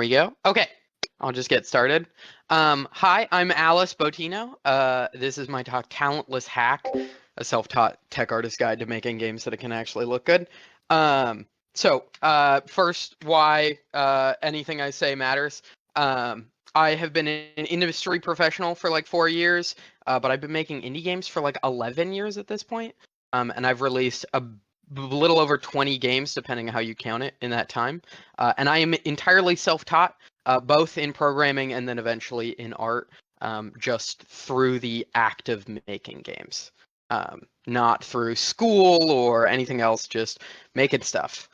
we go. Okay, I'll just get started. Hi, I'm Alice Bottino. This is my talk, Talentless Hack, a self-taught tech artist guide to making games that can actually look good. First, why anything I say matters. I have been an industry professional for like 4 years, but I've been making indie games for like 11 years at this point. And I've released a little over 20 games, depending on how you count it, in that time. And I am entirely self-taught, both in programming and then eventually in art, just through the act of making games. Not through school or anything else, just making stuff.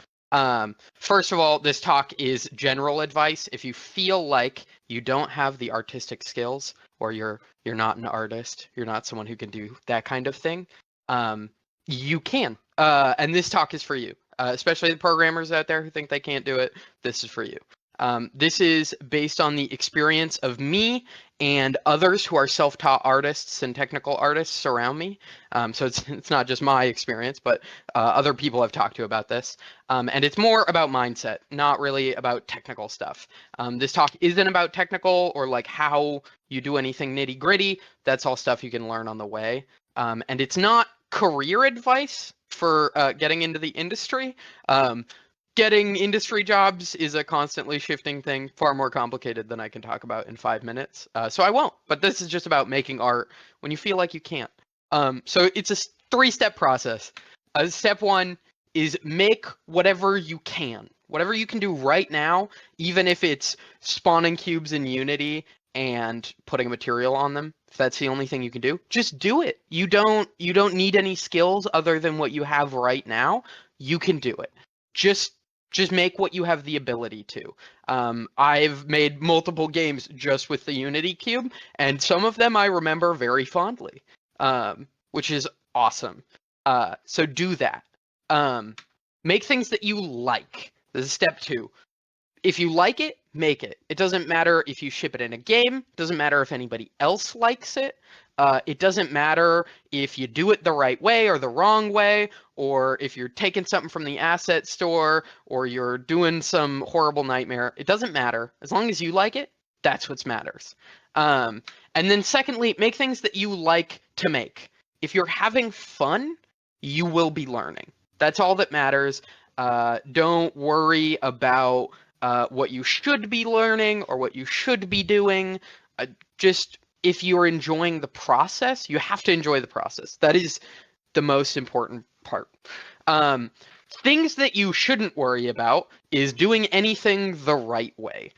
First of all, this talk is general advice. If you feel like you don't have the artistic skills, or you're not an artist, you're not someone who can do that kind of thing, you can. And this talk is for you, especially the programmers out there who think they can't do it. This is for you. This is based on the experience of me and others who are self-taught artists and technical artists around me. So it's not just my experience, but other people I've talked to about this. And it's more about mindset, not really about technical stuff. This talk isn't about technical or like how you do anything nitty-gritty. That's all stuff you can learn on the way. And it's not career advice for getting into the industry. Getting industry jobs is a constantly shifting thing, far more complicated than I can talk about in 5 minutes. So I won't, but this is just about making art when you feel like you can't. So it's a 3-step process. Step 1 is make whatever you can. Whatever you can do right now, even if it's spawning cubes in Unity and putting material on them, if that's the only thing you can do, just do it. You don't need any skills other than what you have right now. You can do it. Just make what you have the ability to. I've made multiple games just with the Unity cube, and some of them I remember very fondly, which is awesome. So do that. Make things that you like. This is step 2. If you like it, make it. It doesn't matter if you ship it in a game. It doesn't matter if anybody else likes it. It doesn't matter if you do it the right way or the wrong way, or if you're taking something from the asset store, or you're doing some horrible nightmare. It doesn't matter. As long as you like it, that's what matters. And then secondly, make things that you like to make. If you're having fun, you will be learning. That's all that matters. Don't worry about what you should be learning or what you should be doing. Just if you're enjoying the process, you have to enjoy the process. That is the most important part. Things that you shouldn't worry about is doing anything the right way.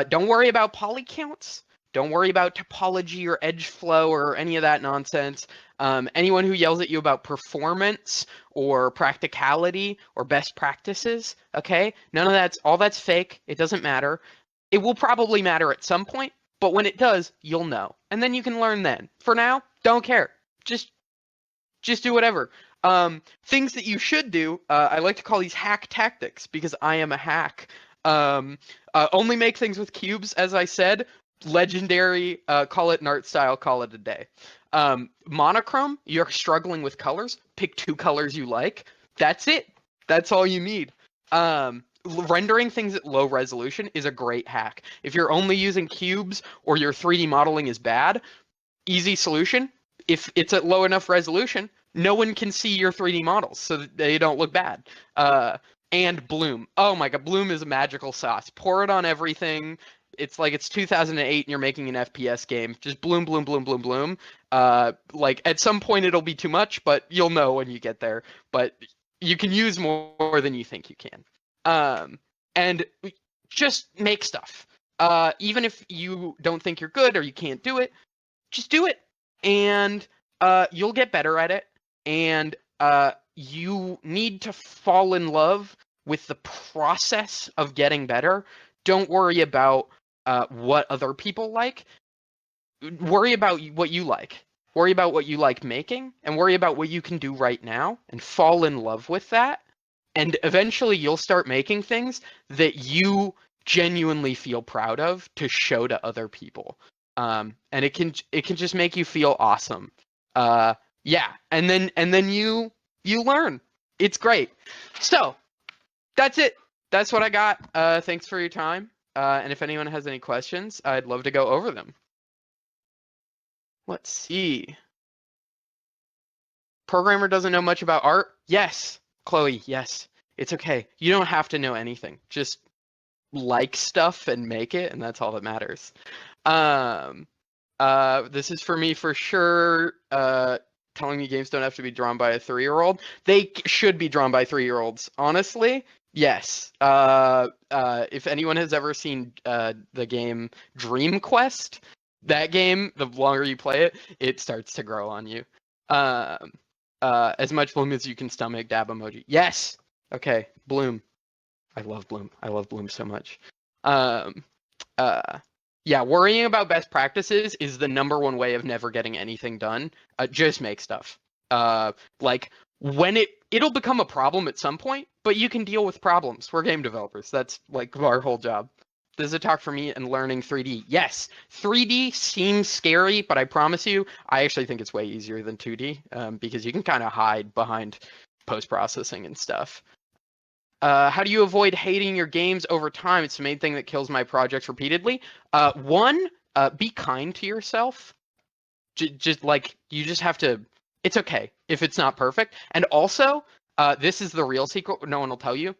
Don't worry about poly counts. Don't worry about topology or edge flow or any of that nonsense. Anyone who yells at you about performance or practicality or best practices, okay? None of that's fake. It doesn't matter. It will probably matter at some point, but when it does, you'll know. And then you can learn then. For now, don't care. Just do whatever. Things that you should do, I like to call these hack tactics because I am a hack. Only make things with cubes, as I said. Legendary, call it an art style, call it a day. Monochrome, you're struggling with colors, pick 2 colors you like. That's it. That's all you need. Rendering things at low resolution is a great hack. If you're only using cubes or your 3D modeling is bad, easy solution. If it's at low enough resolution, no one can see your 3D models, so that they don't look bad. And bloom. Oh my god, bloom is a magical sauce. Pour it on everything. It's like it's 2008 and you're making an FPS game. Just bloom, bloom, bloom, bloom, bloom. Like at some point it'll be too much, but you'll know when you get there. But you can use more than you think you can. And just make stuff. Even if you don't think you're good or you can't do it, just do it. And you'll get better at it. And you need to fall in love with the process of getting better. Don't worry about what other people like. Worry about what you like. Worry about what you like making, and worry about what you can do right now, and fall in love with that. And eventually you'll start making things that you genuinely feel proud of to show to other people. And it can just make you feel awesome. Yeah, and then you learn. It's great. So that's it. That's what I got. Thanks for your time. And if anyone has any questions, I'd love to go over them. Let's see. Programmer doesn't know much about art? Yes. Chloe, yes. It's okay. You don't have to know anything. Just like stuff and make it, and that's all that matters. Um, this is for me for sure. Telling me games don't have to be drawn by a 3-year-old. They should be drawn by 3-year-olds. Honestly, yes. If anyone has ever seen the game Dream Quest, that game, the longer you play it, it starts to grow on you. Um, as much bloom as you can stomach, dab emoji. Yes. Okay, bloom. I love bloom. I love bloom so much. Um, uh, yeah, worrying about best practices is the #1 way of never getting anything done. Just make stuff. Like when it'll become a problem at some point, but you can deal with problems. We're game developers. That's like our whole job. This is a talk for me and learning 3D. Yes, 3D seems scary, but I promise you, I actually think it's way easier than 2D because you can kind of hide behind post-processing and stuff. How do you avoid hating your games over time? It's the main thing that kills my projects repeatedly. One, be kind to yourself. Just like you just have to. It's okay if it's not perfect. And also, this is the real secret. No one will tell you.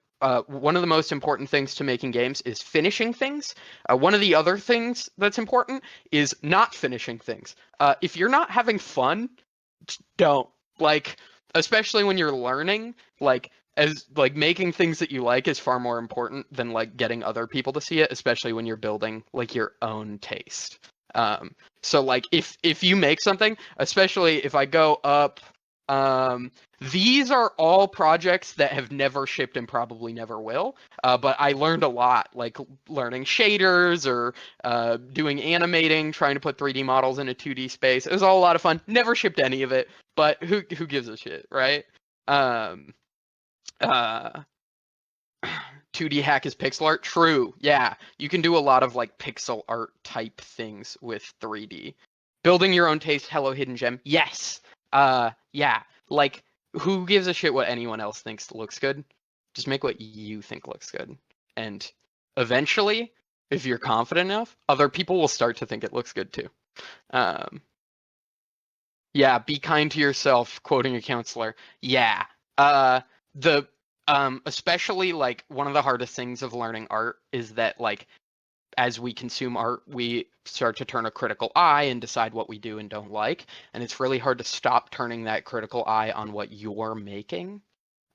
One of the most important things to making games is finishing things. One of the other things that's important is not finishing things. If you're not having fun, don't like, especially when you're learning. Like as like making things that you like is far more important than like getting other people to see it, especially when you're building like your own taste. So like if you make something, especially if I go up, these are all projects that have never shipped and probably never will. But I learned a lot, like learning shaders or doing animating, trying to put 3D models in a 2D space. It was all a lot of fun. Never shipped any of it, but who gives a shit, right? Um, uh, 2D hack is pixel art. True. Yeah. You can do a lot of like pixel art type things with 3D. Building your own taste. Hello, hidden gem. Yes. Yeah. Like, who gives a shit what anyone else thinks looks good? Just make what you think looks good. And eventually, if you're confident enough, other people will start to think it looks good too. Um, yeah, be kind to yourself, quoting a counselor. Yeah. The especially like one of the hardest things of learning art is that like as we consume art, we start to turn a critical eye and decide what we do and don't like, and it's really hard to stop turning that critical eye on what you're making.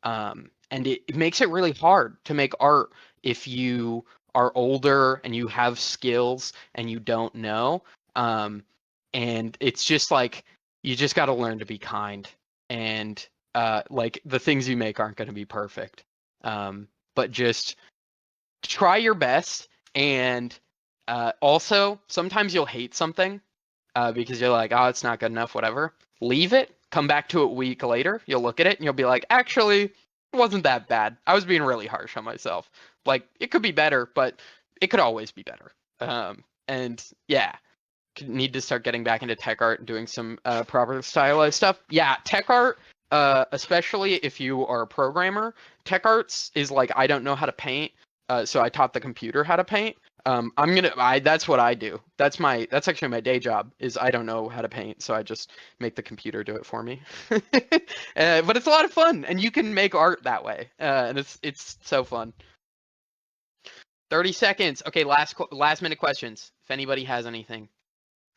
And it makes it really hard to make art if you are older and you have skills and you don't know. Um, and it's just like you just got to learn to be kind. And like the things you make aren't going to be perfect. But just try your best. And also, sometimes you'll hate something because you're like, oh, it's not good enough, whatever. Leave it, come back to it a week later. You'll look at it and you'll be like, actually, it wasn't that bad. I was being really harsh on myself. Like, it could be better, but it could always be better. And yeah, need to start getting back into tech art and doing some proper stylized stuff. Yeah, tech art, especially if you are a programmer, tech arts is like I don't know how to paint, so I taught the computer how to paint. That's what I do. That's actually my day job is I don't know how to paint, so I just make the computer do it for me. But it's a lot of fun, and you can make art that way, and it's so fun. 30 seconds. Okay, last minute questions. If anybody has anything.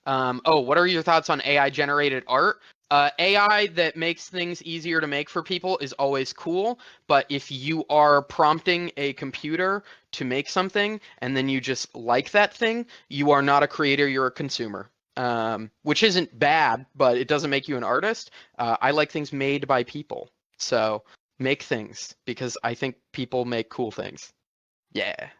What are your thoughts on AI generated art? AI that makes things easier to make for people is always cool, but if you are prompting a computer to make something and then you just like that thing, you are not a creator, you're a consumer. Which isn't bad, but it doesn't make you an artist. I like things made by people. So make things because I think people make cool things. Yeah.